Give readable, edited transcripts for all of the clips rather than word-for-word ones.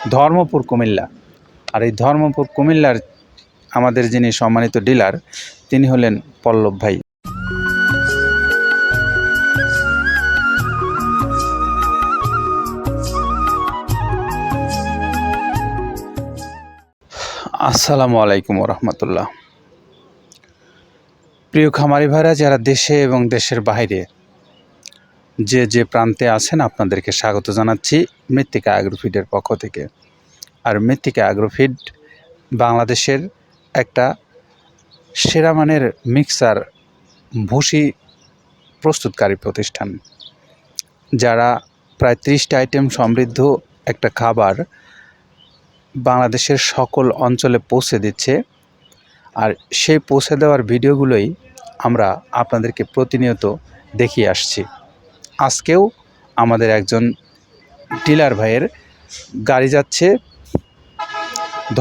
ধর্মপুর কুমিল্লা। আর এই ধর্মপুর কুমিল্লার আমাদের যিনি সম্মানিত ডিলার তিনি হলেন পল্লব ভাই। আসসালামু আলাইকুম রহমতুল্লাহ। প্রিয় খামারি ভাইরা যারা দেশে এবং দেশের বাইরে যে প্রান্তে আছেন আপনাদেরকে স্বাগত জানাচ্ছি মৃত্তিকা অ্যাগ্রোফিডের পক্ষ থেকে। আর মৃত্তিকা অ্যাগ্রোফিড বাংলাদেশের একটা সেরা মানের মিক্সার ভুসি প্রস্তুতকারী প্রতিষ্ঠান, যারা প্রায় 30টা আইটেম সমৃদ্ধ একটা খাবার বাংলাদেশের সকল অঞ্চলে পৌঁছে দিচ্ছে। আর সেই পৌঁছে দেওয়ার ভিডিওগুলোই আমরা আপনাদেরকে প্রতিনিয়ত দেখিয়ে আসছি। আজকেও আমাদের একজন ডিলার ভাইয়ের গাড়ি যাচ্ছে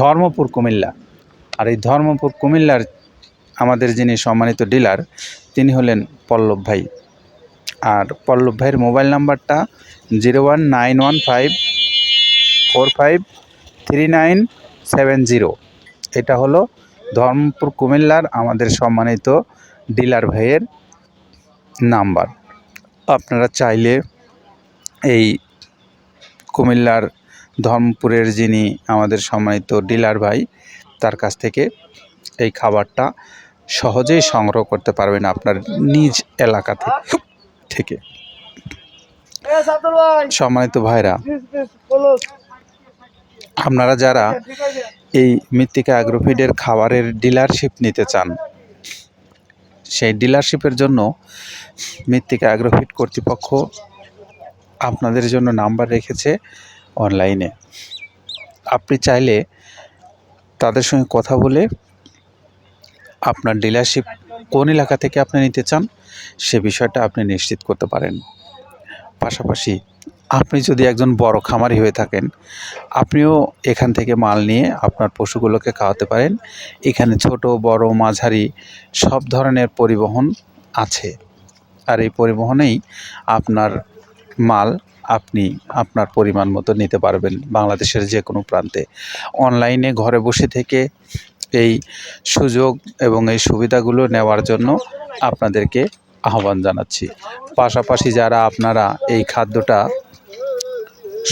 ধর্মপুর কুমিল্লা। আর এই ধর্মপুর কুমিল্লার আমাদের যিনি সম্মানিত ডিলার তিনি হলেন পল্লব ভাই। আর পল্লব ভাইয়ের মোবাইল নাম্বারটা 01915453970। এটা হলো ধর্মপুর কুমিল্লার আমাদের সম্মানিত ডিলার ভাইয়ের নাম্বার। আপনারা চাইলে এই কুমিল্লার ধর্মপুরের যিনি আমাদের সম্মানিত ডিলার ভাই তার কাছ থেকে এই খাবারটা সহজেই সংগ্রহ করতে পারবেন আপনার নিজ এলাকা থেকে। সম্মানিত ভাইরা, আপনারা যারা এই মৃত্তিকা অ্যাগ্রোফিডের খাবারের ডিলারশিপ নিতে চান, সেই ডিলারশিপের জন্য মৃত্তিকা অ্যাগ্রোফিড কর্তৃপক্ষ আপনাদের জন্য নাম্বার রেখেছে অনলাইনে। আপনি চাইলে তাদের সঙ্গে কথা বলে আপনার ডিলারশিপ কোন এলাকা থেকে আপনি নিতে চান সে বিষয়টা আপনি নিশ্চিত করতে পারেন। পাশাপাশি আপনি যদি একজন বড় খামারি হয়ে থাকেন, আপনিও এখান থেকে মাল নিয়ে আপনার পশুগুলোকে খাওয়াতে পারেন। এখানে ছোট বড় মাঝারি সব ধরনের পরিবহন আছে। আর এই পরিবহনেই আপনার মাল আপনি আপনার পরিমাণ মতো নিতে পারবেন বাংলাদেশের যে কোনো প্রান্তে। অনলাইনে ঘরে বসে থেকে এই সুযোগ এবং এই সুবিধাগুলো নেওয়ার জন্য আপনাদেরকে আহ্বান জানাচ্ছি। পাশাপাশি যারা আপনারা এই খাদ্যটা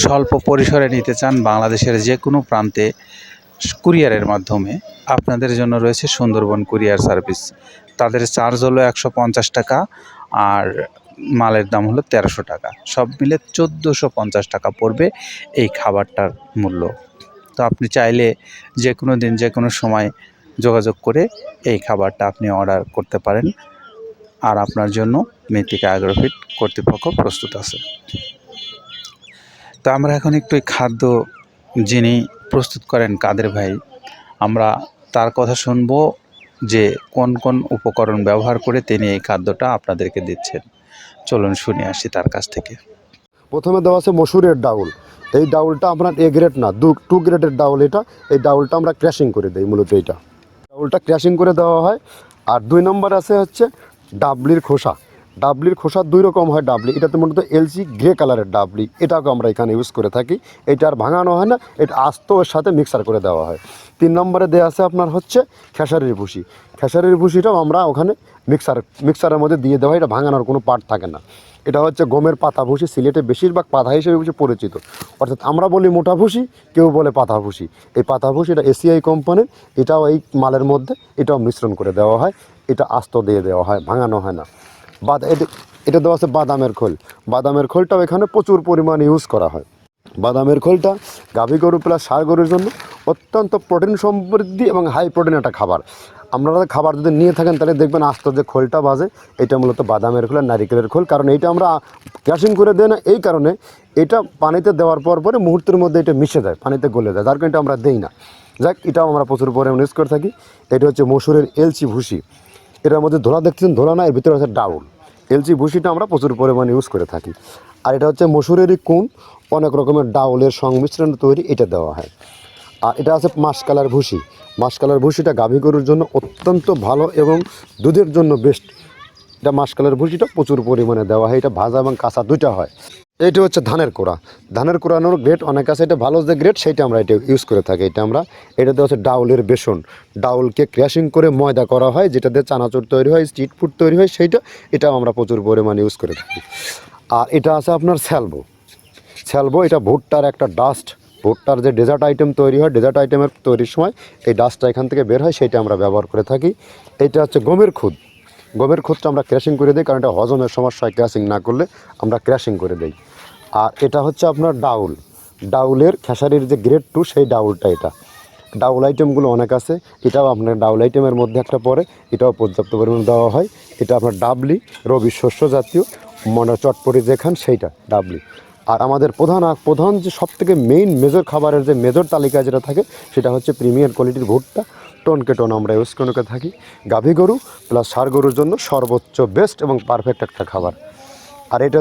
স্বল্প পরিসরে নিতে চান বাংলাদেশের যে কোনো প্রান্তে কুরিয়ারের মাধ্যমে, আপনাদের জন্য রয়েছে সুন্দরবন কুরিয়ার সার্ভিস। তাদের চার্জ হলো 150 টাকা আর মালের দাম হলো 1300 টাকা। সব মিলে 1450 টাকা পড়বে এই খাবারটার মূল্য। তো আপনি চাইলে যে কোনো দিন যে কোনো সময় যোগাযোগ করে এই খাবারটা আপনি অর্ডার করতে পারেন। আর আপনার জন্য মৃত্তিকা অ্যাগ্রোফিড কর্তৃপক্ষ প্রস্তুত আছে। তো আমরা এখন একটু এই খাদ্য যিনি প্রস্তুত করেন কাদের ভাই, আমরা তার কথা শুনবো যে কোন কোন উপকরণ ব্যবহার করে তিনি এই খাদ্যটা আপনাদেরকে দিচ্ছেন। চলুন শুনে আসি তার কাছ থেকে। প্রথমে দেওয়া আছে মসুরের ডাউল। এই ডাউলটা আপনার এ গ্রেড না, 2 গ্রেডের ডাউল এটা। এই ডাউলটা আমরা ক্র্যাশিং করে দিই, মূলত এইটা ডাউলটা ক্র্যাশিং করে দেওয়া হয়। আর 2 নম্বর আছে হচ্ছে ডাবলির খোসা। ডাবলির খোসা 2 রকম হয় ডাবলি, এটাতে মূলত এলসি গ্রে কালারের ডাবলি, এটাকে আমরা এখানে ইউজ করে থাকি। এটা আর ভাঙানো হয় না, এটা আস্ত এর সাথে মিক্সার করে দেওয়া হয়। 3 নম্বরে দেওয়া আছে আপনার হচ্ছে খেসারির ভুসি। খেসারির ভুসিটাও আমরা ওখানে মিক্সারের মধ্যে দিয়ে দেওয়া হয়, এটা ভাঙানোর কোনো পার্ট থাকে না। এটা হচ্ছে গমের পাতা ভুসি, সিলেটে বেশিরভাগ পাতা হিসেবে পরিচিত। অর্থাৎ আমরা বলি মোটা ভুসি, কেউ বলে পাতা ভুসি। এই পাতা ভুসি এটা এসিআই কোম্পানির, এটাও এই মালের মধ্যে এটাও মিশ্রণ করে দেওয়া হয়। এটা আস্ত দিয়ে দেওয়া হয়, ভাঙানো হয় না। এটা দেওয়া আছে বাদামের খোল। বাদামের খোলটাও এখানে প্রচুর পরিমাণে ইউজ করা হয়। বাদামের খোলটা গাভী গরু প্লাস ষাঁড় গরুর জন্য অত্যন্ত প্রোটিন সমৃদ্ধি এবং হাই প্রোটিন একটা খাবার। আপনারা খাবার যদি নিয়ে থাকেন তাহলে দেখবেন আস্ত যে খোলটা বাজে, এটা মূলত বাদামের খোল আর নারিকেলের খোল। কারণ এইটা আমরা ক্র্যাশিং করে দেয় না, এই কারণে এটা পানিতে দেওয়ার পরে মুহূর্তের মধ্যে এটা মিশে যায়, পানিতে গলে যায়, যার কারণে এটা আমরা দেই না। যাক, এটাও আমরা প্রচুর পরিমাণে ইউজ করে থাকি। এটা হচ্ছে মসুরের এলচি ভুসি। এটার মধ্যে ধোলা দেখতেছেন, ধোলা না, এর ভিতরে হচ্ছে ডাউল। এলচি ভুসিটা আমরা প্রচুর পরিমাণে ইউজ করে থাকি। আর এটা হচ্ছে মসুরেরই কুন, অনেক রকমের ডাউলের সংমিশ্রণ তৈরি, এটা দেওয়া হয়। আর এটা আছে মাসকালার ভুসি। মাসকালার ভুসিটা গাভী গরুর জন্য অত্যন্ত ভালো এবং দুধের জন্য বেস্ট। এটা মাসকালার ভুসিটা প্রচুর পরিমাণে দেওয়া হয়, এটা ভাজা এবং কাঁচা দুইটা হয়। এইটা হচ্ছে ধানের কোড়া। ধানের কোড়ানোর গ্রেড অনেক আছে, এটা ভালো যে গ্রেড সেইটা আমরা এটা ইউজ করে থাকি। এটাতে হচ্ছে ডাউলের বেসন, ডাউলকে ক্র্যাশিং করে ময়দা করা হয়, যেটা দিয়ে চানাচুর তৈরি হয়, স্ট্রিট ফুড তৈরি হয়, এটাও আমরা প্রচুর পরিমাণে ইউজ করে থাকি। আর এটা আছে আপনার স্যালবো, এটা ভুট্টার একটা ডাস্ট, ভুট্টার যে ডেজার্ট আইটেম তৈরি হয়, ডেজার্ট আইটেমের তৈরির সময় এই ডাস্টটা এখান থেকে বের হয়, সেইটা আমরা ব্যবহার করে থাকি। এটা হচ্ছে গমের খুদটা আমরা ক্র্যাশিং করে দিই, কারণ এটা হজমের সমস্যায় ক্র্যাশিং না করলে আমরা ক্র্যাশিং করে দিই। আর এটা হচ্ছে আপনার ডাউলের খেসারির যে গ্রেড 2 সেই ডাউলটা। এটা ডাউল আইটেমগুলো অনেক আছে, এটাও আপনার ডাউল আইটেমের মধ্যে একটা পড়ে, এটাও পর্যাপ্ত পরিমাণ দেওয়া হয়। এটা আপনার ডাবলি, রবি শস্য জাতীয় মনে চটপটি যেখান সেইটা ডাবলি। আর আমাদের প্রধান যে সবথেকে মেইন মেজর খাবারের যে মেজর তালিকায় যেটা থাকে সেটা হচ্ছে প্রিমিয়ার কোয়ালিটির ভুট্টা, টনকে টন আমরা ইউজ করে থাকি। গাভী গরু প্লাস ষাঁড় গরুর জন্য সর্বোচ্চ বেস্ট এবং পারফেক্ট একটা খাবার। আর এটা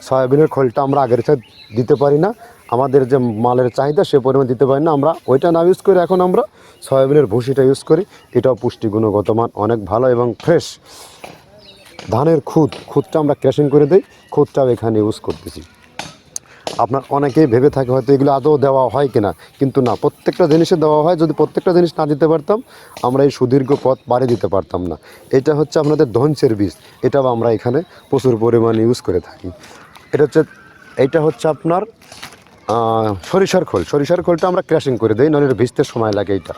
সয়াবিনের খোলটা আমরা আগের সাথে দিতে পারি না, আমাদের যে মালের চাহিদা সে পরিমাণ দিতে পারি না, আমরা ওইটা না ইউজ করে এখন আমরা সয়াবিনের ভুসিটা ইউজ করি। এটাও পুষ্টি গুণগত মান অনেক ভালো এবং ফ্রেশ। ধানের খুদটা আমরা ক্র্যাশিং করে দিই, খুদটাও এখানে ইউজ করতেছি। আপনার অনেকেই ভেবে থাকে হয়তো এগুলো আদৌ দেওয়া হয় কিনা, কিন্তু না, প্রত্যেকটা জিনিসে দেওয়া হয়। যদি প্রত্যেকটা জিনিস না দিতে পারতাম আমরা এই সুদীর্ঘ পথ পাড়ি দিতে পারতাম না। এটা হচ্ছে আপনাদের ধনসের বীজ, এটাও আমরা এখানে প্রচুর পরিমাণে ইউজ করে থাকি। এইটা হচ্ছে আপনার সরিষার খোলটা আমরা ক্র্যাশিং করে দিই, নাহলে এটা ভিজতে সময় লাগে। এটা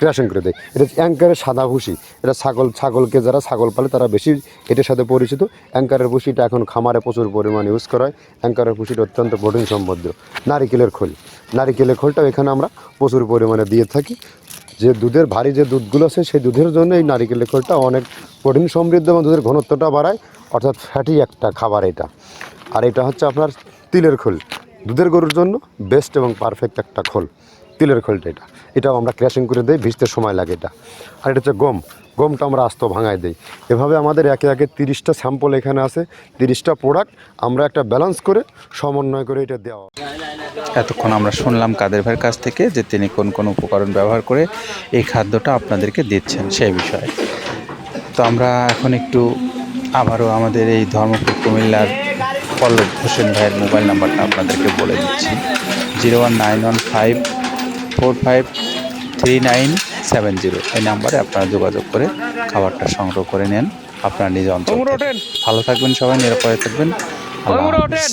ক্র্যাশিং করে দেয়। এটা অ্যাঙ্কারের সাদা ভুসি, এটা ছাগলকে যারা ছাগল পালে তারা বেশি এটার সাথে পরিচিত। অ্যাঙ্কারের ভুসিটা এখন খামারে প্রচুর পরিমাণে ইউজ করা হয়। অ্যাঙ্কারের ভুসিটা অত্যন্ত প্রোটিন সমৃদ্ধ। নারিকেলের খোলটাও এখানে আমরা প্রচুর পরিমাণে দিয়ে থাকি। যে দুধের ভারী যে দুধগুলো আছে সেই দুধের জন্য এই নারিকেলের খোলটা অনেক প্রোটিন সমৃদ্ধ এবং দুধের ঘনত্বটা বাড়ায়, অর্থাৎ ফ্যাটি একটা খাবার এটা। আর এটা হচ্ছে আপনার তিলের খোল, দুধের গরুর জন্য বেস্ট এবং পারফেক্ট একটা খোল, তিলের খোলটা। এটাও আমরা ক্র্যাশিং করে দিই, ভিজতে সময় লাগে এটা। আর এটা হচ্ছে গমটা আমরা আস্ত ভাঙায় দিই। এভাবে আমাদের একে 30টা স্যাম্পল এখানে আছে, 30টা প্রোডাক্ট আমরা একটা ব্যালেন্স করে সমন্বয় করে এটা দেওয়া। এতক্ষণ আমরা শুনলাম কাদের ভাইয়ের কাছ থেকে যে তিনি কোন কোন উপকরণ ব্যবহার করে এই খাদ্যটা আপনাদেরকে দিচ্ছেন সেই বিষয়ে। তো আমরা এখন একটু আবারও আমাদের এই ধর্মপুর কুমিল্লার পল্লব হোসেন ভাইয়ের মোবাইল নাম্বারটা আপনাদেরকে বলে দিচ্ছি, 01915453970। এই নাম্বারে আপনারা যোগাযোগ করে খাবারটা সংগ্রহ করে নেন আপনারা নিজ অঞ্চল। ভালো থাকবেন সবাই, নিরাপদে থাকবেন। আল্লাহ হাফেজ।